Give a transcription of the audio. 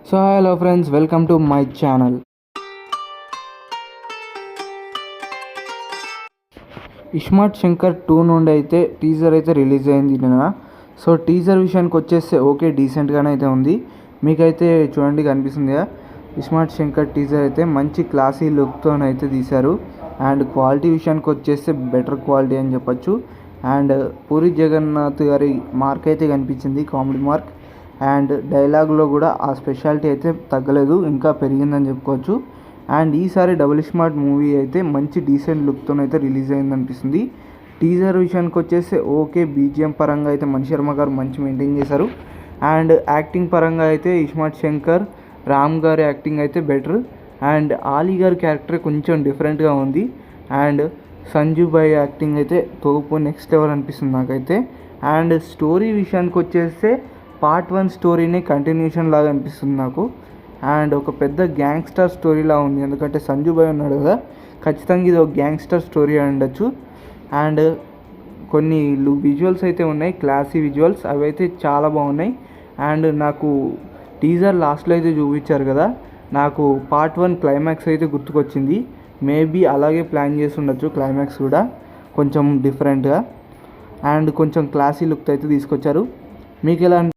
So hello friends, welcome to my channel. ISmart Shankar 2 నుండి అయితే teaser అయితే రిలీజ్ అయింది నిన్న. సో టీజర్ విషయానికి వచ్చేస్తే ఓకే, డీసెంట్గానే అయితే ఉంది. మీకైతే చూడండి కనిపిస్తుంది కదా, ఇస్మార్ట్ శంకర్ టీజర్ అయితే మంచి క్లాసీ లుక్తో అయితే తీశారు. అండ్ క్వాలిటీ విషయానికి వచ్చేస్తే బెటర్ క్వాలిటీ అని చెప్పొచ్చు. అండ్ పూరి జగన్నాథ్ గారి మార్క్ అయితే కనిపించింది, కామెడీ మార్క్. అండ్ డైలాగ్లో కూడా ఆ స్పెషాలిటీ అయితే తగ్గలేదు, ఇంకా పెరిగిందని చెప్పుకోవచ్చు. అండ్ ఈసారి డబుల్ స్మార్ట్ మూవీ అయితే మంచి డీసెంట్ లుక్తో అయితే రిలీజ్ అయింది అనిపిస్తుంది. టీజర్ విషయానికి వచ్చేస్తే ఓకే, బీజిఎం పరంగా అయితే మణి శర్మ గారు మంచి మెయింటైన్ చేశారు. అండ్ యాక్టింగ్ పరంగా అయితే ఇస్మార్ట్ శంకర్, రామ్ గారి యాక్టింగ్ అయితే బెటర్. అండ్ ఆలీ గారి క్యారెక్టర్ కొంచెం డిఫరెంట్గా ఉంది. అండ్ సంజు బాయ్ యాక్టింగ్ అయితే తోపు, నెక్స్ట్ లెవెల్ అనిపిస్తుంది నాకైతే. అండ్ స్టోరీ విషయానికి వచ్చేస్తే పార్ట్ 1 స్టోరీనే కంటిన్యూషన్ లాగా అనిపిస్తుంది నాకు. అండ్ ఒక పెద్ద గ్యాంగ్స్టర్ స్టోరీలా ఉంది, ఎందుకంటే సంజు బాయ్ ఉన్నాడు కదా, ఖచ్చితంగా ఇది ఒక గ్యాంగ్స్టర్ స్టోరీ అయి ఉండొచ్చు. అండ్ కొన్ని విజువల్స్ అయితే ఉన్నాయి, క్లాసీ విజువల్స్, అవి అయితే చాలా బాగున్నాయి. అండ్ నాకు టీజర్ లాస్ట్లో అయితే చూపించారు కదా, నాకు పార్ట్ 1 క్లైమాక్స్ అయితే గుర్తుకొచ్చింది. మేబీ అలాగే ప్లాన్ చేసి ఉండొచ్చు, క్లైమాక్స్ కూడా కొంచెం డిఫరెంట్గా అండ్ కొంచెం క్లాసీ లుక్ అయితే తీసుకొచ్చారు. మీకు ఎలా